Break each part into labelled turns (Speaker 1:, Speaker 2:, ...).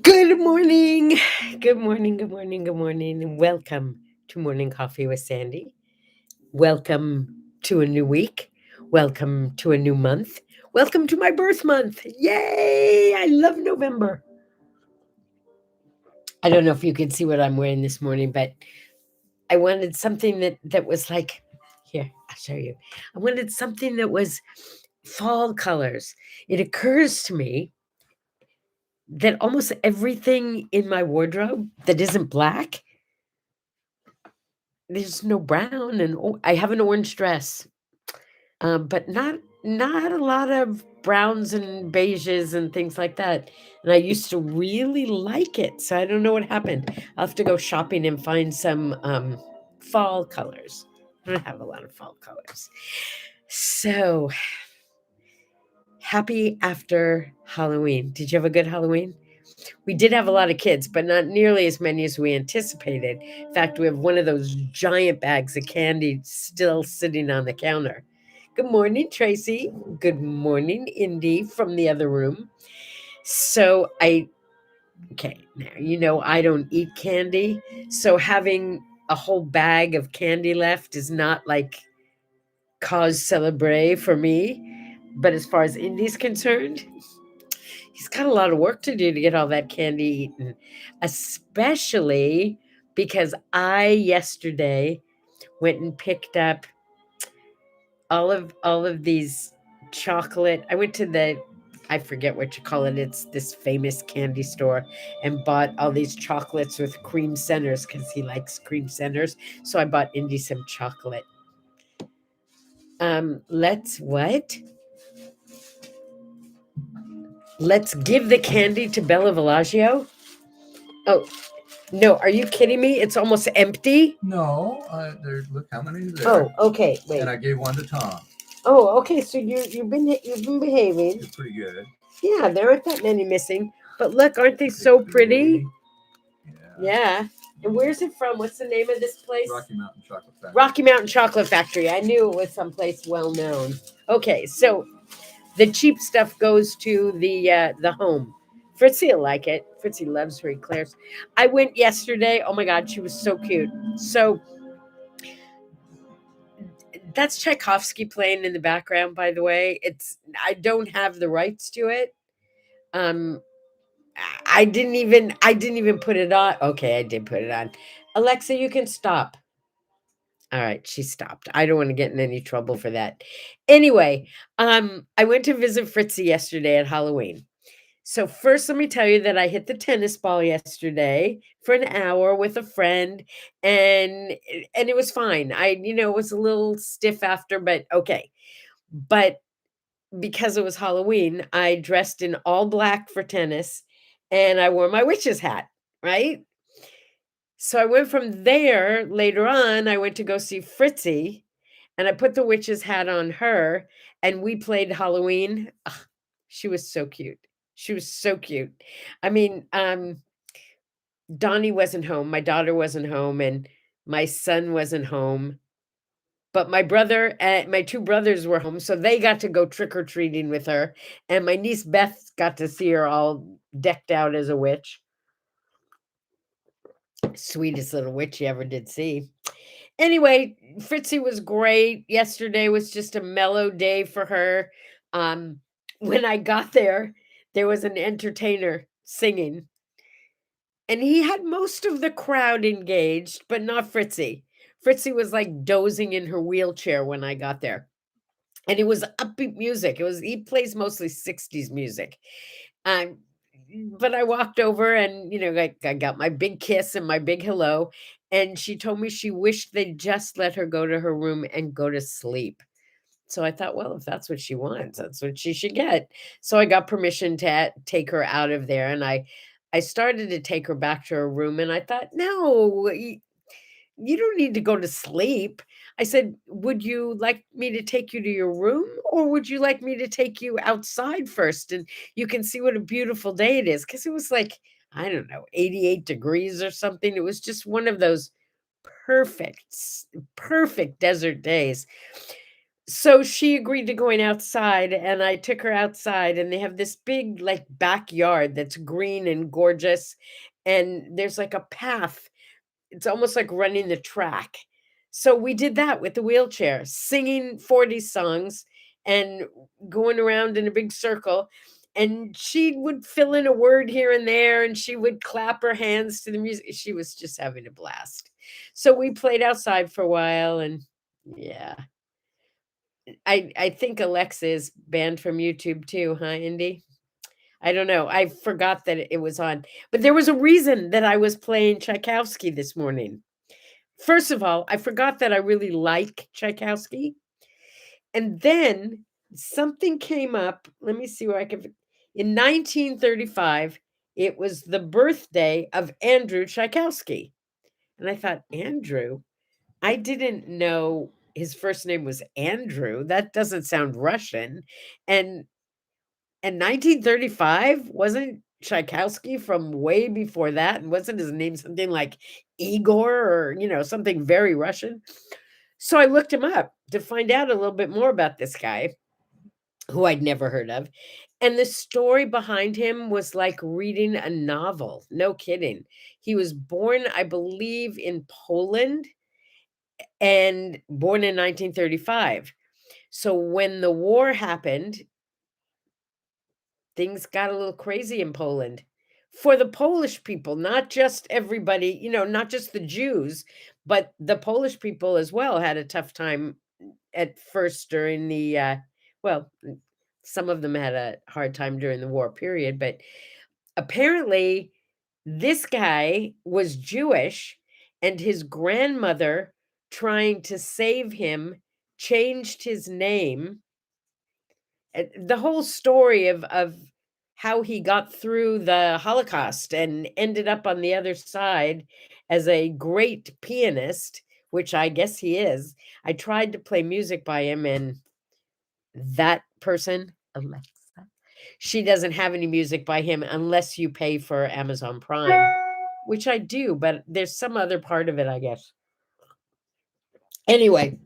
Speaker 1: Good morning. Good morning. Good morning. Good morning. And welcome to Morning Coffee with Sandy. Welcome to a new week. Welcome to a new month. Welcome to my birth month. Yay! I love November. I don't know if you can see what I'm wearing this morning, but I wanted something that was like here, I'll show you. I wanted something that was fall colors. It occurs to me that almost everything in my wardrobe that isn't black, there's no brown, and I have an orange dress, but not a lot of browns and beiges and things like that. And I used to really like it, so I don't know what happened. I'll have to go shopping and find some fall colors. I don't have a lot of fall colors. So happy after Halloween. Did you have a good Halloween? We did have a lot of kids, but not nearly as many as we anticipated. In fact, we have one of those giant bags of candy still sitting on the counter. Good morning, Tracy. Good morning, Indy from the other room. Okay, now I don't eat candy. So having a whole bag of candy left is not like cause celebre for me. But as far as Indy's concerned, he's got a lot of work to do to get all that candy eaten, especially because I yesterday went and picked up all of these chocolate. I went to I forget what you call it. It's this famous candy store, and bought all these chocolates with cream centers because he likes cream centers. So I bought Indy some chocolate. Let's what? Let's give the candy to Bella Villaggio. Oh, no, are you kidding me? It's almost empty?
Speaker 2: No, look how many is there.
Speaker 1: Oh, okay, wait.
Speaker 2: And I gave one to Tom.
Speaker 1: Oh, okay, so you've been behaving.
Speaker 2: It's pretty good.
Speaker 1: Yeah, there aren't that many missing. But look, aren't they so pretty? Yeah. And where's it from? What's the name of this place?
Speaker 2: Rocky Mountain Chocolate Factory.
Speaker 1: Rocky Mountain Chocolate Factory. I knew it was someplace well known. Okay, so the cheap stuff goes to the home. Fritzi will like it. Fritzi loves her eclairs. I went yesterday. Oh my God, she was so cute. So that's Tchaikovsky playing in the background, by the way. I don't have the rights to it. Um, I didn't even put it on. Okay, I did put it on. Alexa, you can stop. All right, she stopped. I don't want to get in any trouble for that. Anyway, I went to visit Fritzi yesterday at Halloween. So first, let me tell you that I hit the tennis ball yesterday for an hour with a friend, and it was fine. Was a little stiff after, but okay. But because it was Halloween, I dressed in all black for tennis, and I wore my witch's hat, right? So I went from there. Later on, I went to go see Fritzi, and I put the witch's hat on her, and we played Halloween. Ugh, she was so cute. She was so cute. I mean, Donnie wasn't home, my daughter wasn't home, and my son wasn't home. But my brother and my two brothers were home, so they got to go trick or treating with her. And my niece Beth got to see her all decked out as a witch. Sweetest little witch you ever did see. Anyway, Fritzi was great. Yesterday was just a mellow day for her. Um, when I got there was an entertainer singing, and he had most of the crowd engaged, but not Fritzi. Fritzi was like dozing in her wheelchair when I got there. And it was upbeat music. He plays mostly 60s music. Um, but I walked over and, I got my big kiss and my big hello. And she told me she wished they'd just let her go to her room and go to sleep. So I thought, well, if that's what she wants, that's what she should get. So I got permission to take her out of there. And I started to take her back to her room. And I thought, no, you don't need to go to sleep. I said, would you like me to take you to your room, or would you like me to take you outside first and you can see what a beautiful day it is? Because it was like, I don't know, 88 degrees or something. It was just one of those perfect, perfect desert days. So she agreed to going outside, and I took her outside, and they have this big, like, backyard that's green and gorgeous, and there's, like, a path. It's almost like running the track. So we did that with the wheelchair, singing 40s songs and going around in a big circle, and she would fill in a word here and there, and she would clap her hands to the music. She was just having a blast. So we played outside for a while, and yeah. I think Alexa is banned from YouTube too, huh, Indy? I don't know. I forgot that it was on. But there was a reason that I was playing Tchaikovsky this morning. First of all, I forgot that I really like Tchaikovsky. And then something came up. Let me see where I can. In 1935, it was the birthday of Andrew Tchaikovsky. And I thought, Andrew? I didn't know his first name was Andrew. That doesn't sound Russian. And 1935 wasn't Tchaikovsky from way before that, and wasn't his name something like Igor or, something very Russian? So I looked him up to find out a little bit more about this guy who I'd never heard of. And the story behind him was like reading a novel. No kidding. He was born, I believe, in Poland and born in 1935. So when the war happened, things got a little crazy in Poland for the Polish people, not just everybody, not just the Jews, but the Polish people as well had a tough time at first during the well, some of them had a hard time during the war period, but apparently this guy was Jewish and his grandmother trying to save him changed his name. The whole story of how he got through the Holocaust and ended up on the other side as a great pianist, which I guess he is. I tried to play music by him, and that person, Alexa, she doesn't have any music by him unless you pay for Amazon Prime, which I do, but there's some other part of it, I guess. Anyway,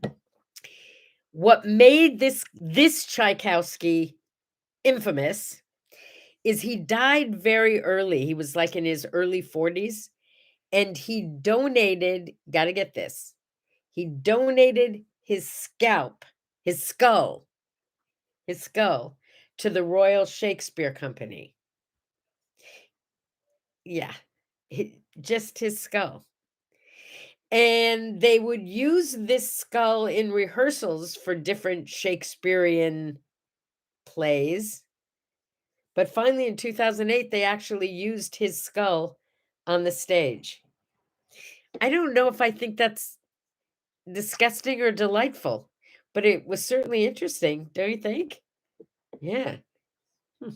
Speaker 1: what made this Tchaikovsky infamous is he died very early. He was like in his early 40s, and he donated, got to get this. He donated his skull, his skull to the Royal Shakespeare Company. Yeah. Just his skull. And they would use this skull in rehearsals for different Shakespearean plays. But finally, in 2008, they actually used his skull on the stage. I don't know if I think that's disgusting or delightful, but it was certainly interesting, don't you think? Yeah. Hmm.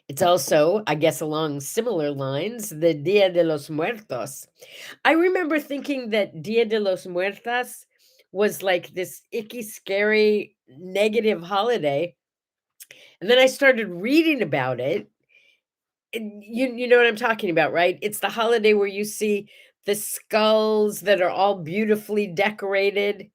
Speaker 1: It's also, I guess, along similar lines, the Dia de los Muertos. I remember thinking that Dia de los Muertas was like this icky, scary, negative holiday. And then I started reading about it. And you know what I'm talking about, right? It's the holiday where you see the skulls that are all beautifully decorated.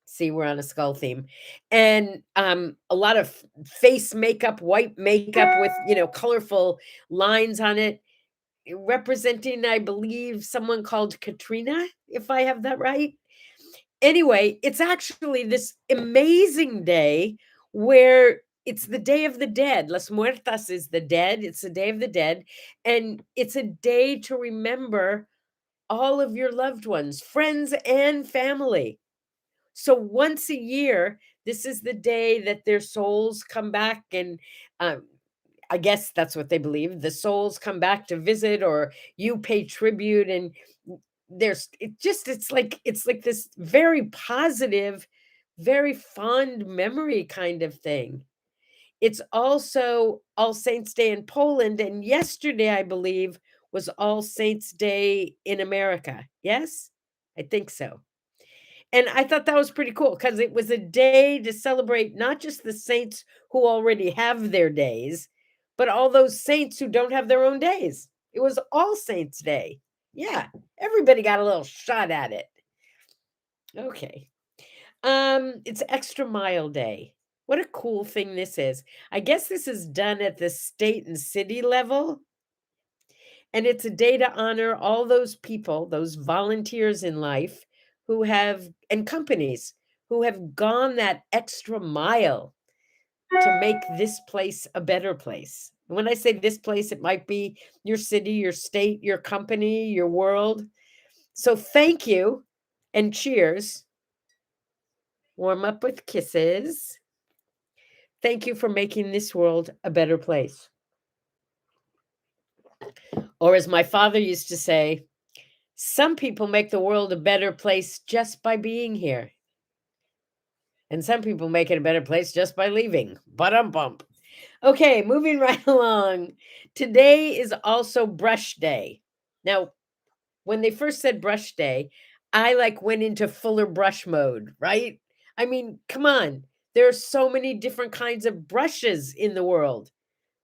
Speaker 1: See, we're on a skull theme. And a lot of face makeup, white makeup with, colorful lines on it, representing, I believe, someone called Katrina, if I have that right. Anyway, it's actually this amazing day where it's the Day of the Dead. Las Muertas is the dead. It's the Day of the Dead. And it's a day to remember all of your loved ones, friends, and family. So once a year, this is the day that their souls come back, and um, I guess that's what they believe. The souls come back to visit, or you pay tribute, and it's like this very positive, very fond memory kind of thing. It's also All Saints Day in Poland, and yesterday, I believe, was All Saints Day in America. Yes? I think so. And I thought that was pretty cool because it was a day to celebrate not just the saints who already have their days, but all those saints who don't have their own days. It was All Saints Day. Yeah, everybody got a little shot at it. Okay. It's Extra Mile Day. What a cool thing this is. I guess this is done at the state and city level, and it's a day to honor all those people, those volunteers in life who have and companies who have gone that extra mile to make this place a better place. When I say this place, it might be your city, your state, your company, your world. So thank you and cheers. Warm up with kisses. Thank you for making this world a better place. Or as my father used to say, some people make the world a better place just by being here. And some people make it a better place just by leaving. Bump. Okay, moving right along. Today is also brush day. Now, when they first said brush day, I like went into fuller brush mode, right? I mean, come on. There are so many different kinds of brushes in the world.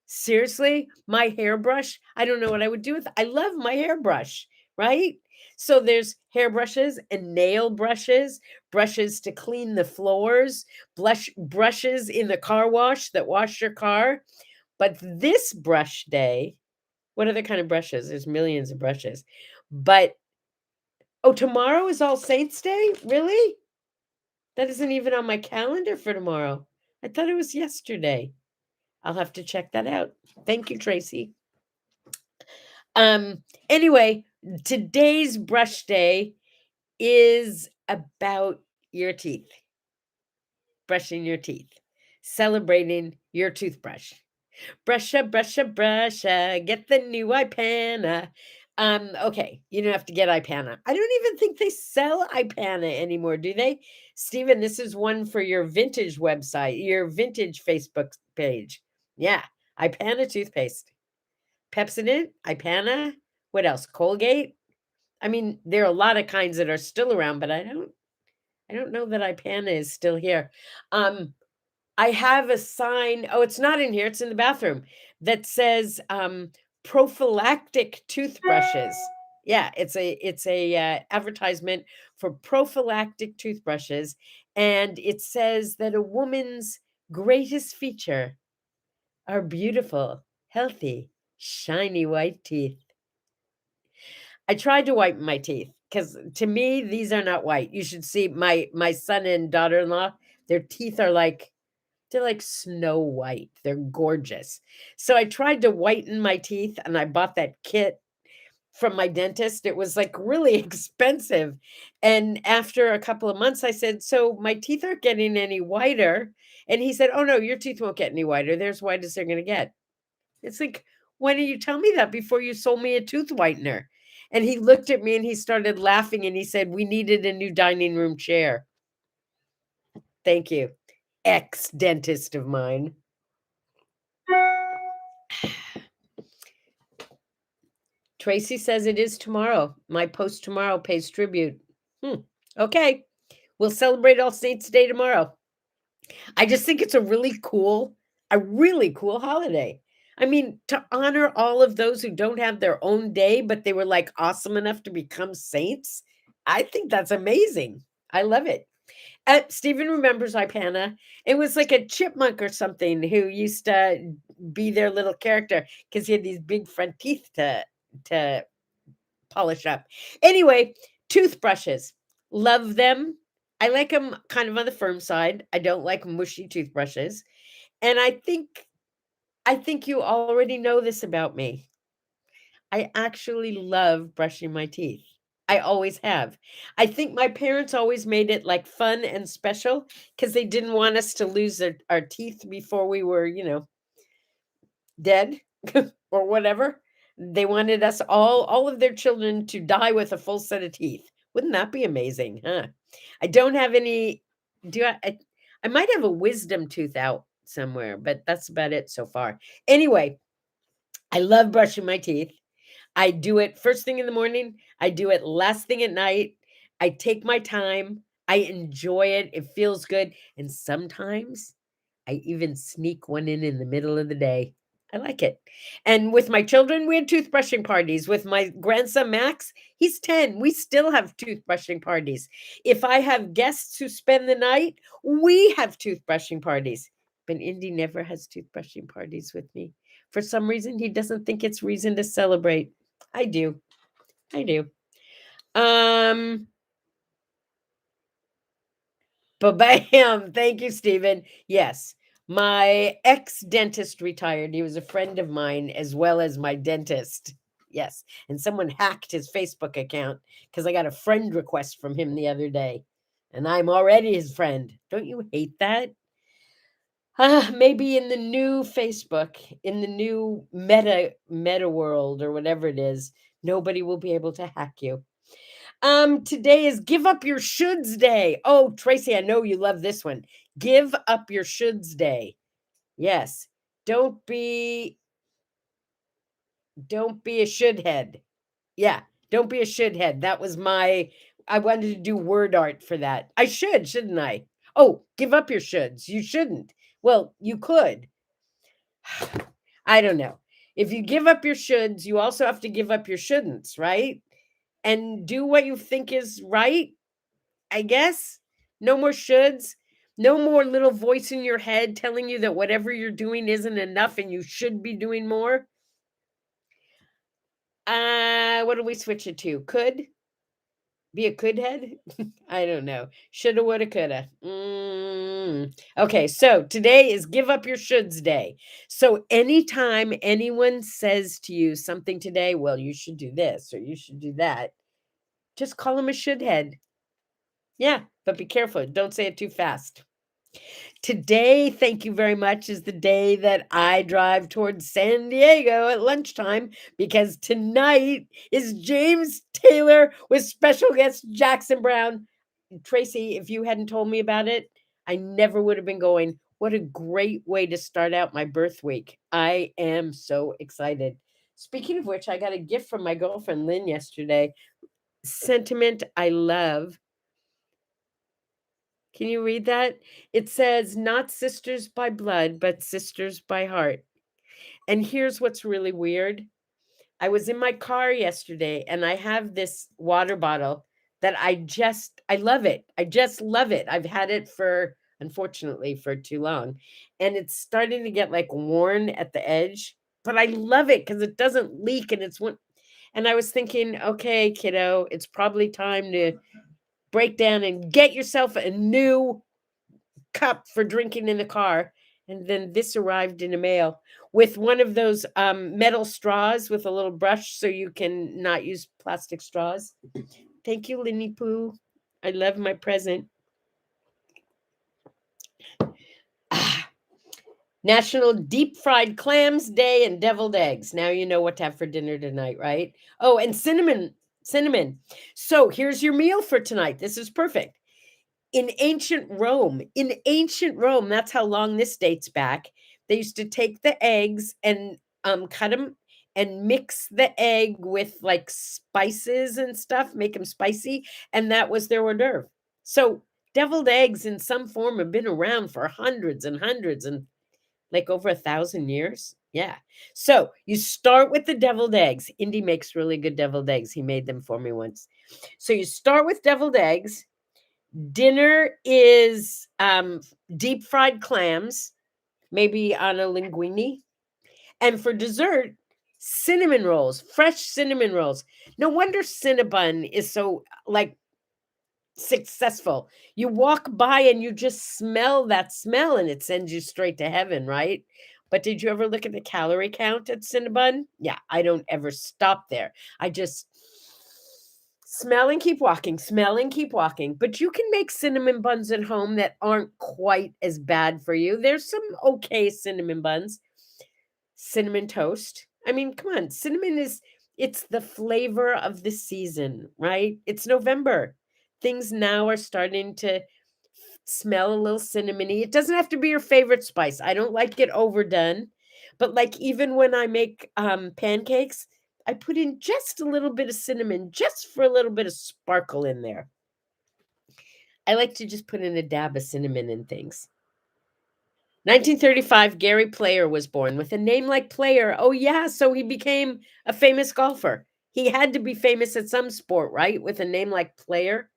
Speaker 1: Seriously? My hairbrush? I don't know what I would do with I love my hairbrush, right? So there's hairbrushes and nail brushes, brushes to clean the floors, brushes in the car wash that wash your car. But this brush day, what other kind of brushes? There's millions of brushes. But oh, tomorrow is All Saints Day? Really? That isn't even on my calendar for tomorrow. I thought it was yesterday. I'll have to check that out. Thank you, Tracy. Anyway, today's brush day is about your teeth, brushing your teeth, celebrating your toothbrush. Brusha, get the new Ipana. Okay, you don't have to get Ipana. I don't even think they sell Ipana anymore, do they? Stephen, this is one for your vintage website, your vintage Facebook page. Yeah, Ipana toothpaste. Pepsodent, Ipana, what else? Colgate? I mean, there are a lot of kinds that are still around, but I don't know that Ipana is still here. Um, I have a sign. Oh, it's not in here, it's in the bathroom that says prophylactic toothbrushes. Yeah, it's a advertisement for prophylactic toothbrushes, and it says that a woman's greatest feature are beautiful, healthy, shiny white teeth. I tried to whiten my teeth because to me these are not white. You should see my son and daughter-in-law. Their teeth are like they're like snow white. They're gorgeous. So I tried to whiten my teeth and I bought that kit from my dentist. It was like really expensive. And after a couple of months, I said, "So my teeth aren't getting any whiter." And he said, "Oh no, your teeth won't get any whiter. They're as white as they're going to get." It's like, why didn't you tell me that before you sold me a tooth whitener? And he looked at me and he started laughing and he said, "We needed a new dining room chair." Thank you. Ex dentist of mine. Tracy says it is tomorrow. My post tomorrow pays tribute. Okay. We'll celebrate All Saints Day tomorrow. I just think it's a really cool holiday. I mean, to honor all of those who don't have their own day, but they were like awesome enough to become saints. I think that's amazing. I love it. Stephen remembers Ipana. It was like a chipmunk or something who used to be their little character because he had these big front teeth to polish up. Anyway, toothbrushes. Love them. I like them kind of on the firm side. I don't like mushy toothbrushes. And I think you already know this about me. I actually love brushing my teeth. I always have. I think my parents always made it like fun and special because they didn't want us to lose our teeth before we were, dead or whatever. They wanted us all of their children to die with a full set of teeth. Wouldn't that be amazing, huh? I don't have any do I might have a wisdom tooth out somewhere, but that's about it so far. Anyway, I love brushing my teeth. I do it first thing in the morning, I do it last thing at night. I take my time. I enjoy it. It feels good, and sometimes I even sneak one in the middle of the day. I like it. And with my children, we had toothbrushing parties. With my grandson Max, he's 10. We still have toothbrushing parties. If I have guests who spend the night, we have toothbrushing parties. But Indy never has toothbrushing parties with me. For some reason, he doesn't think it's reason to celebrate. I do. I do. Um, but bam, thank you, Stephen. Yes, my ex-dentist retired. He was a friend of mine as well as my dentist. Yes, and someone hacked his Facebook account because I got a friend request from him the other day, and I'm already his friend. Don't you hate that? Maybe in the new Facebook, in the new meta world or whatever it is, nobody will be able to hack you. Today is Give Up Your Shoulds Day. Oh, Tracy, I know you love this one. Give Up Your Shoulds Day. Yes. Don't be a shouldhead. Yeah, don't be a shouldhead. That was I wanted to do word art for that. I should, shouldn't I? Oh, give up your shoulds. You shouldn't. Well, you could. I don't know. If you give up your shoulds, you also have to give up your shouldn'ts, right? And do what you think is right, I guess. No more shoulds. No more little voice in your head telling you that whatever you're doing isn't enough and you should be doing more. What do we switch it to? Could? Be a could head? I don't know. Shoulda, woulda, coulda. Okay, so today is Give Up Your Shoulds Day. So anytime anyone says to you something today, well, you should do this or you should do that, just call them a should head. Yeah, but be careful. Don't say it too fast. Today, thank you very much, is the day that I drive towards San Diego at lunchtime because tonight is James Taylor with special guest Jackson Brown. Tracy, if you hadn't told me about it, I never would have been going. What a great way to start out my birth week. I am so excited. Speaking of which, I got a gift from my girlfriend Lynn yesterday. Sentiment I love. Can you read that? It says, not sisters by blood, but sisters by heart. And here's what's really weird. I was in my car yesterday and I have this water bottle that I love it. I just love it. I've had it unfortunately, for too long. And it's starting to get like worn at the edge, but I love it because it doesn't leak and it's one. And I was thinking, okay, kiddo, it's probably time to break down and get yourself a new cup for drinking in the car. And then this arrived in the mail with one of those metal straws with a little brush so you can not use plastic straws. Thank you, Linny Poo. I love my present. National Deep Fried Clams Day and Deviled Eggs. Now you know what to have for dinner tonight, right? Oh, and cinnamon. Cinnamon. So here's your meal for tonight. This is perfect. In ancient Rome, that's how long this dates back. They used to take the eggs and cut them and mix the egg with like spices and stuff, make them spicy, and that was their hors d'oeuvre. So deviled eggs in some form have been around for hundreds and hundreds and like over 1,000 years. Yeah. So you start with the deviled eggs. Indy makes really good deviled eggs. He made them for me once. So you start with deviled eggs. Dinner is deep fried clams, maybe on a linguine. And for dessert, cinnamon rolls, fresh cinnamon rolls. No wonder Cinnabon is so like successful. You walk by and you just smell that smell and it sends you straight to heaven, right? But did you ever look at the calorie count at Cinnabon? Yeah, I don't ever stop there. I just smell and keep walking, smell and keep walking. But you can make cinnamon buns at home that aren't quite as bad for you. There's some okay cinnamon buns. Cinnamon toast. I mean, come on, it's the flavor of the season, right? It's November. Things now are starting to smell a little cinnamony. It doesn't have to be your favorite spice. I don't like it overdone. But like even when I make pancakes, I put in just a little bit of cinnamon, just for a little bit of sparkle in there. I like to just put in a dab of cinnamon in things. 1935, Gary Player was born with a name like Player. Oh, yeah. So he became a famous golfer. He had to be famous at some sport, right? With a name like Player.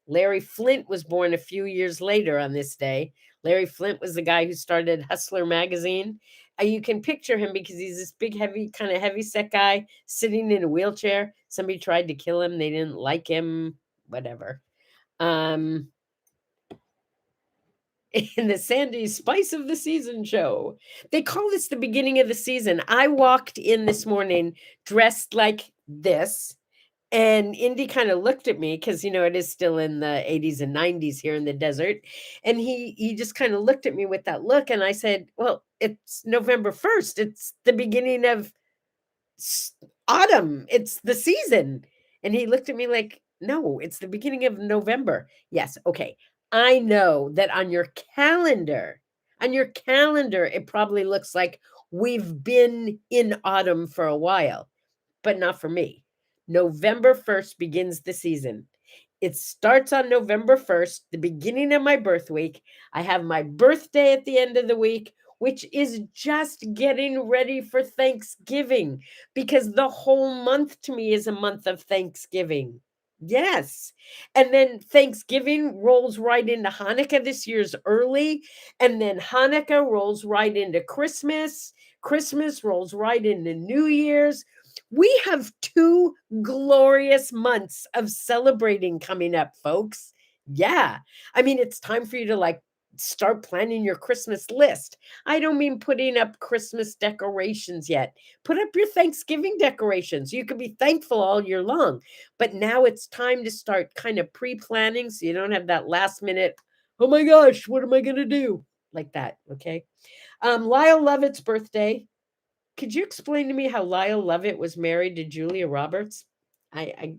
Speaker 1: Larry Flint was born a few years later on this day. Larry Flint was the guy who started Hustler magazine. You can picture him because he's this big, heavy, kind of heavy set guy sitting in a wheelchair. Somebody tried to kill him. They didn't like him, whatever. Um, in the Sandye Spice of the Season show. They call this the beginning of the season. I walked in this morning dressed like this, and Indy kind of looked at me because it is still in the 80s and 90s here in the desert. And he just kind of looked at me with that look, and I said, "Well, it's November 1st. It's the beginning of autumn. It's the season." And he looked at me like, "No, it's the beginning of November." Yes, okay. I know that on your calendar, it probably looks like we've been in autumn for a while, but not for me. November 1st begins the season. It starts on November 1st, the beginning of my birth week. I have my birthday at the end of the week, which is just getting ready for Thanksgiving because the whole month to me is a month of Thanksgiving. Yes. And then Thanksgiving rolls right into Hanukkah. This year's early. And then Hanukkah rolls right into Christmas. Christmas rolls right into New Year's. We have 2 glorious months of celebrating coming up, folks. Yeah. I mean, it's time for you to, like, start planning your Christmas list. I don't mean putting up Christmas decorations yet. Put up your Thanksgiving decorations. You can be thankful all year long, but now it's time to start kind of pre-planning so you don't have that last minute, "Oh my gosh, what am I gonna do?" Like that, okay? Lyle Lovett's birthday. Could you explain to me how Lyle Lovett was married to Julia Roberts? I I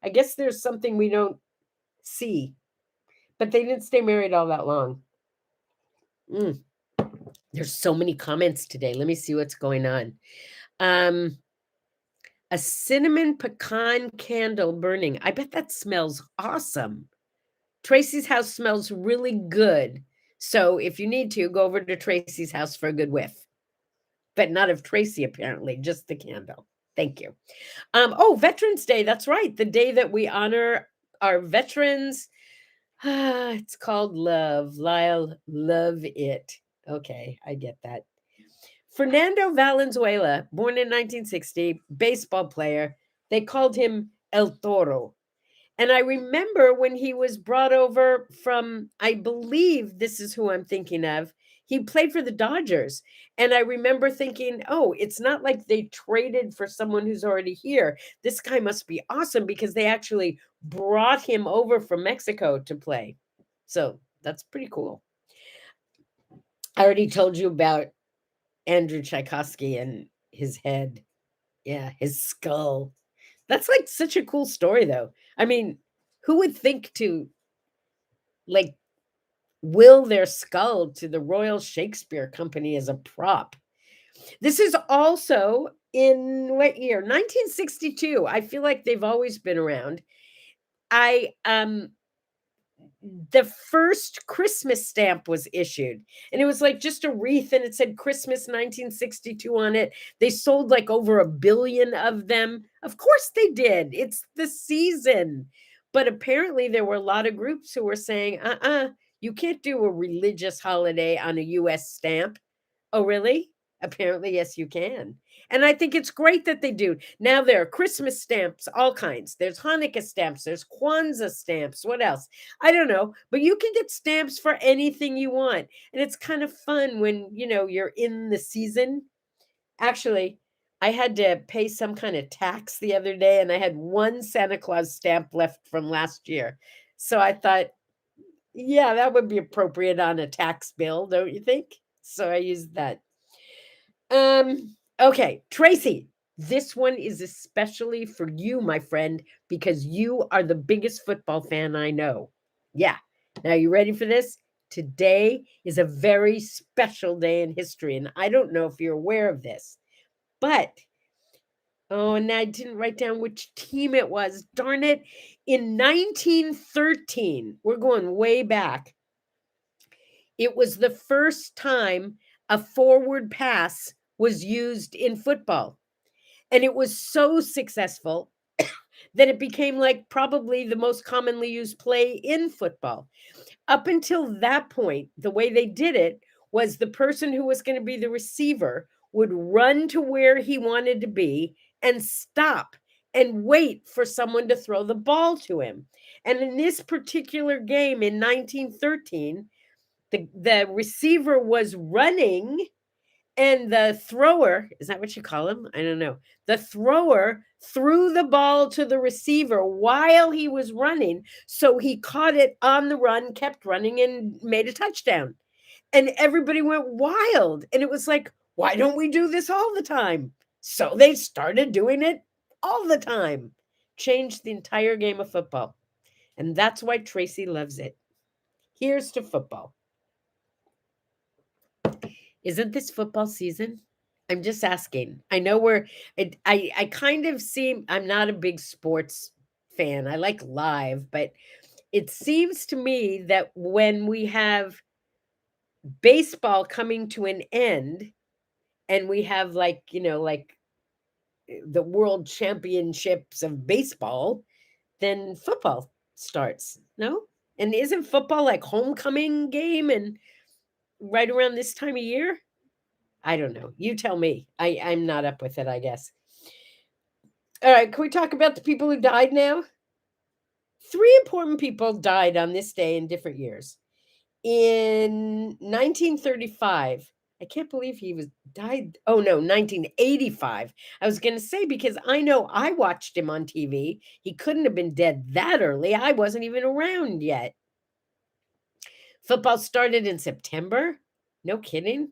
Speaker 1: I guess there's something we don't see, but they didn't stay married all that long. Mm, there's so many comments today. Let me see what's going on. Um, a cinnamon pecan candle burning. I bet that smells awesome. Tracy's house smells really good. So if you need to, go over to Tracy's house for a good whiff. But not of Tracy, apparently, just the candle. Thank you. Oh, Veterans Day. That's right. The day that we honor our veterans. It's called love. Lyle, love it. Okay, I get that. Fernando Valenzuela, born in 1960, baseball player. They called him El Toro. And I remember when he was brought over from, I believe this is who I'm thinking of. He played for the Dodgers. And I remember thinking, oh, it's not like they traded for someone who's already here. This guy must be awesome because they actually brought him over from Mexico to play. So that's pretty cool. I already told you about Andrew Tchaikovsky and his head. Yeah, his skull. That's like such a cool story, though. I mean, who would think to like will their skull to the Royal Shakespeare Company as a prop? This is also in what year? 1962. I feel like they've always been around. I The first Christmas stamp was issued, and it was like just a wreath and it said Christmas 1962 on it. They sold like over 1 billion of them. Of course they did. It's the season. But apparently there were a lot of groups who were saying, you can't do a religious holiday on a US stamp. Oh, really? Apparently, yes, you can. And I think it's great that they do. Now there are Christmas stamps, all kinds. There's Hanukkah stamps, there's Kwanzaa stamps. What else? I don't know, but you can get stamps for anything you want. And it's kind of fun when, you're in the season. Actually, I had to pay some kind of tax the other day and I had one Santa Claus stamp left from last year. So I thought, yeah, that would be appropriate on a tax bill, don't you think? So I used that. Okay, Tracy, this one is especially for you, my friend, because you are the biggest football fan I know. Yeah. Now, you ready for this? Today is a very special day in history, and I don't know if you're aware of this, but oh, and I didn't write down which team it was. Darn it. In 1913, we're going way back. It was the first time a forward pass was used in football. And it was so successful that it became like probably the most commonly used play in football. Up until that point, the way they did it was the person who was going to be the receiver would run to where he wanted to be and stop and wait for someone to throw the ball to him. And in this particular game in 1913, the receiver was running and the thrower, is that what you call him? I don't know. The thrower threw the ball to the receiver while he was running. So he caught it on the run, kept running, and made a touchdown. And everybody went wild. And it was like, why don't we do this all the time? So they started doing it all the time. Changed the entire game of football. And that's why Tracy loves it. Here's to football. Isn't this football season? I'm just asking. I know I kind of seem I'm not a big sports fan. I like live, but it seems to me that when we have baseball coming to an end and we have like, like the world championships of baseball, then football starts. No? And isn't football like homecoming game and right around this time of year? I don't know. You tell me. I'm not up with it, I guess. All right, can we talk about the people who died now? 3 important people died on this day in different years. In 1935, I can't believe he was died. Oh no, 1985. I was going to say because I know I watched him on TV. He couldn't have been dead that early. I wasn't even around yet. Football started in September? No kidding.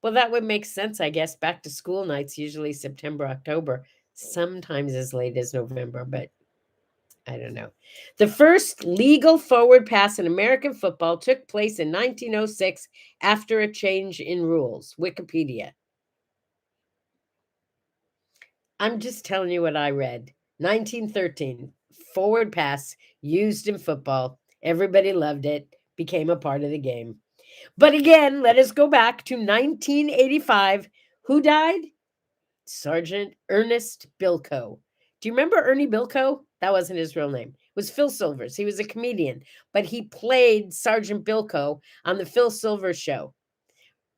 Speaker 1: Well, that would make sense, I guess. Back to school nights, usually September, October, sometimes as late as November, but I don't know. The first legal forward pass in American football took place in 1906 after a change in rules. Wikipedia. I'm just telling you what I read. 1913, forward pass used in football. Everybody loved it, became a part of the game. But again, let us go back to 1985. Who died? Sergeant Ernest Bilko. Do you remember Ernie Bilko? That wasn't his real name. It was Phil Silvers. He was a comedian, but he played Sergeant Bilko on the Phil Silvers show.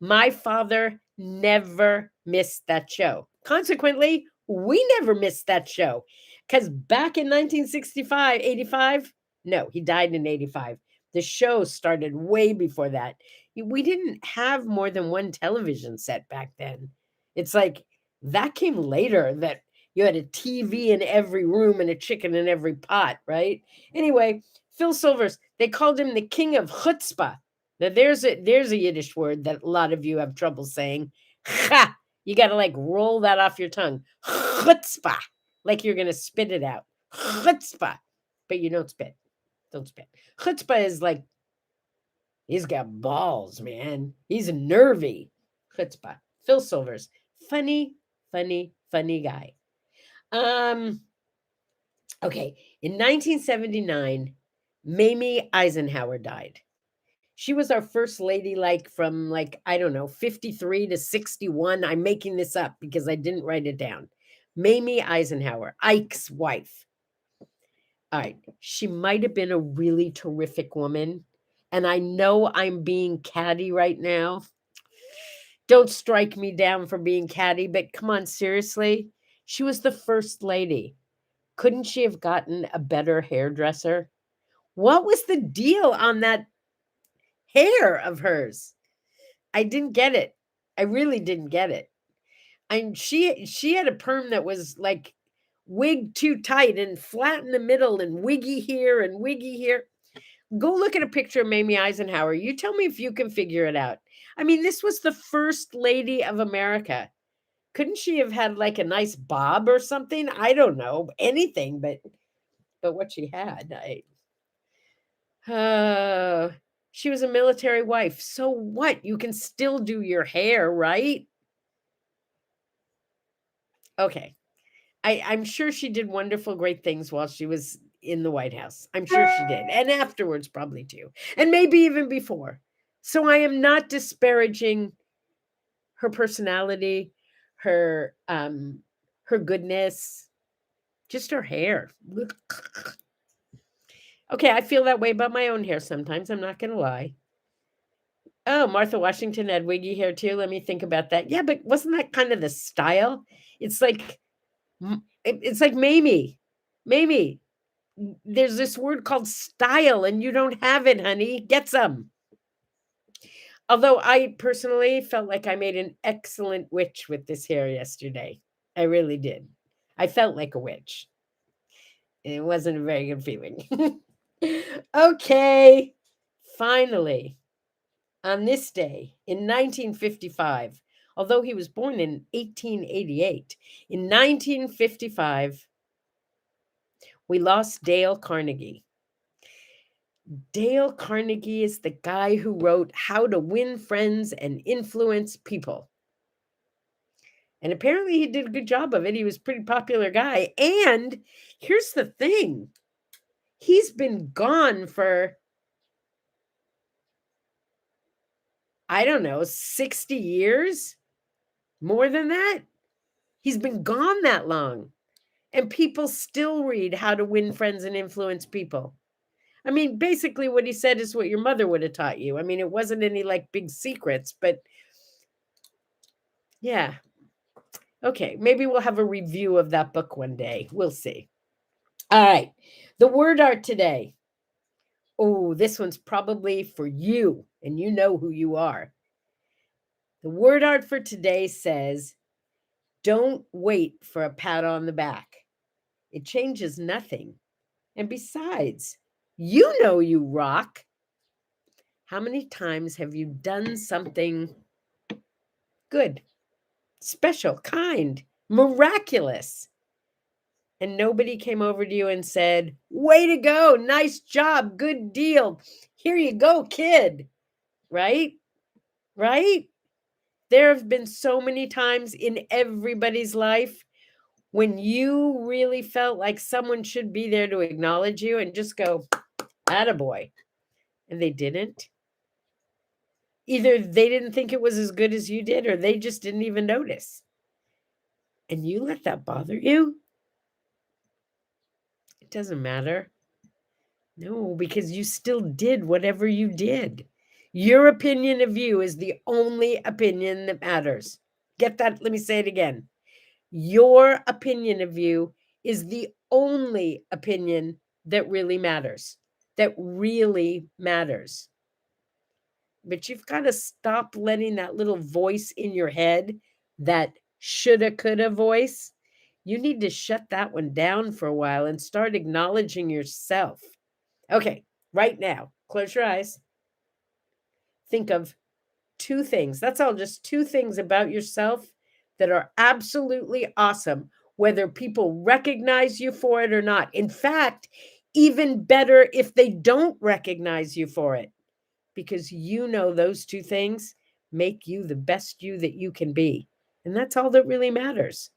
Speaker 1: My father never missed that show. Consequently, we never missed that show. Because back in 1965, 85, no, he died in 85. The show started way before that. We didn't have more than one television set back then. It's like that came later that you had a TV in every room and a chicken in every pot, right? Anyway, Phil Silvers, they called him the king of chutzpah. Now there's a Yiddish word that a lot of you have trouble saying. Ha! You got to like roll that off your tongue. Chutzpah, like you're gonna spit it out. Chutzpah, but you don't spit. Don't spit. Chutzpah is like he's got balls, man. He's nervy. Chutzpah. Phil Silvers, funny, funny, funny guy. Okay. In 1979, Mamie Eisenhower died. She was our first lady, like from like, I don't know, 53 to 61. I'm making this up because I didn't write it down. Mamie Eisenhower, Ike's wife. All right. She might have been a really terrific woman. And I know I'm being catty right now. Don't strike me down for being catty, but come on, seriously. She was the first lady. Couldn't she have gotten a better hairdresser? What was the deal on that hair of hers? I didn't get it. I really didn't get it. And she had a perm that was like wig too tight and flat in the middle and wiggy here and wiggy here. Go look at a picture of Mamie Eisenhower. You tell me if you can figure it out. I mean, this was the first lady of America. Couldn't she have had like a nice bob or something? I don't know, anything, but what she had, she was a military wife. So what? You can still do your hair, right? Okay. I'm sure she did wonderful, great things while she was in the White House. I'm sure she did. And afterwards, probably too. And maybe even before. So I am not disparaging her personality, her her goodness, just her hair. Okay, I feel that way about my own hair sometimes. I'm not going to lie. Oh, Martha Washington had wiggy hair too. Let me think about that. Yeah, but wasn't that kind of the style? It's like it's like Mamie. Mamie, there's this word called style and you don't have it, honey. Get some. Although I personally felt like I made an excellent witch with this hair yesterday. I really did. I felt like a witch. It wasn't a very good feeling. Okay. Finally, on this day in 1955, although he was born in 1888, in 1955, we lost Dale Carnegie. Dale Carnegie is the guy who wrote How to Win Friends and Influence People. And apparently he did a good job of it. He was a pretty popular guy. And here's the thing. He's been gone for, I don't know, 60 years? More than that? He's been gone that long. And people still read How to Win Friends and Influence People. I mean, basically what he said is what your mother would have taught you. I mean, it wasn't any like big secrets, but yeah. Okay, maybe we'll have a review of that book one day. We'll see. All right. The word art today. Oh, this one's probably for you, and you know who you are. The word art for today says, don't wait for a pat on the back. It changes nothing. And besides, you know you rock. How many times have you done something good, special, kind, miraculous? And nobody came over to you and said, way to go, nice job, good deal. Here you go, kid. Right? Right? There have been so many times in everybody's life when you really felt like someone should be there to acknowledge you and just go, attaboy. And they didn't. Either they didn't think it was as good as you did, or they just didn't even notice. And you let that bother you? It doesn't matter. No, because you still did whatever you did. Your opinion of you is the only opinion that matters. Get that? Let me say it again. Your opinion of you is the only opinion that really matters. That really matters. But you've got to stop letting that little voice in your head, that shoulda, coulda voice. You need to shut that one down for a while and start acknowledging yourself. Okay, right now, close your eyes. Think of two things. That's all, just two things about yourself that are absolutely awesome, whether people recognize you for it or not. In fact, even better if they don't recognize you for it, because you know those two things make you the best you that you can be. And that's all that really matters.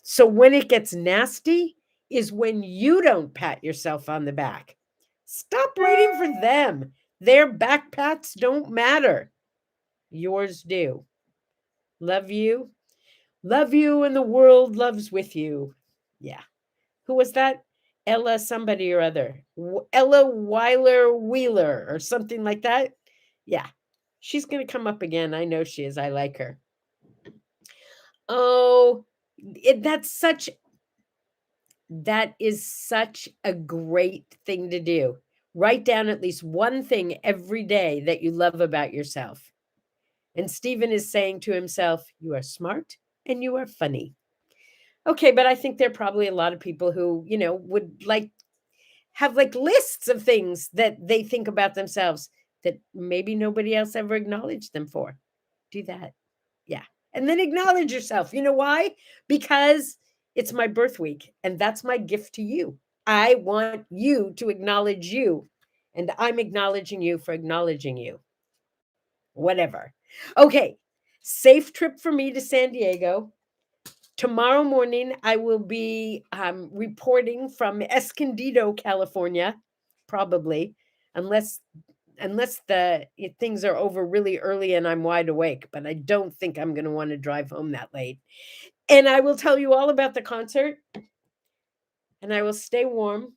Speaker 1: So when it gets nasty is when you don't pat yourself on the back. Stop waiting for them. Their back pats don't matter. Yours do. Love you. Love you, and the world loves with you. Yeah. Who was that? Ella somebody or other. Ella Weiler Wheeler or something like that. Yeah. She's going to come up again. I know she is. I like her. Oh, that is such a great thing to do. Write down at least one thing every day that you love about yourself. And Stephen is saying to himself, you are smart and you are funny. Okay, but I think there are probably a lot of people who, would have like lists of things that they think about themselves that maybe nobody else ever acknowledged them for. Do that. Yeah. And then acknowledge yourself. You know why? Because it's my birth week, and that's my gift to you. I want you to acknowledge you, and I'm acknowledging you for acknowledging you. Whatever. Okay. Safe trip for me to San Diego. Tomorrow morning, I will be reporting from Escondido, California, probably, unless unless things are over really early and I'm wide awake, but I don't think I'm gonna wanna drive home that late. And I will tell you all about the concert, and I will stay warm.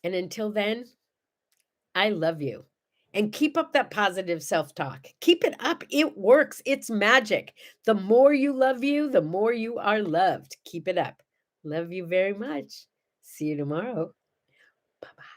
Speaker 1: And until then, I love you. And keep up that positive self-talk. Keep it up. It works. It's magic. The more you love you, the more you are loved. Keep it up. Love you very much. See you tomorrow. Bye-bye.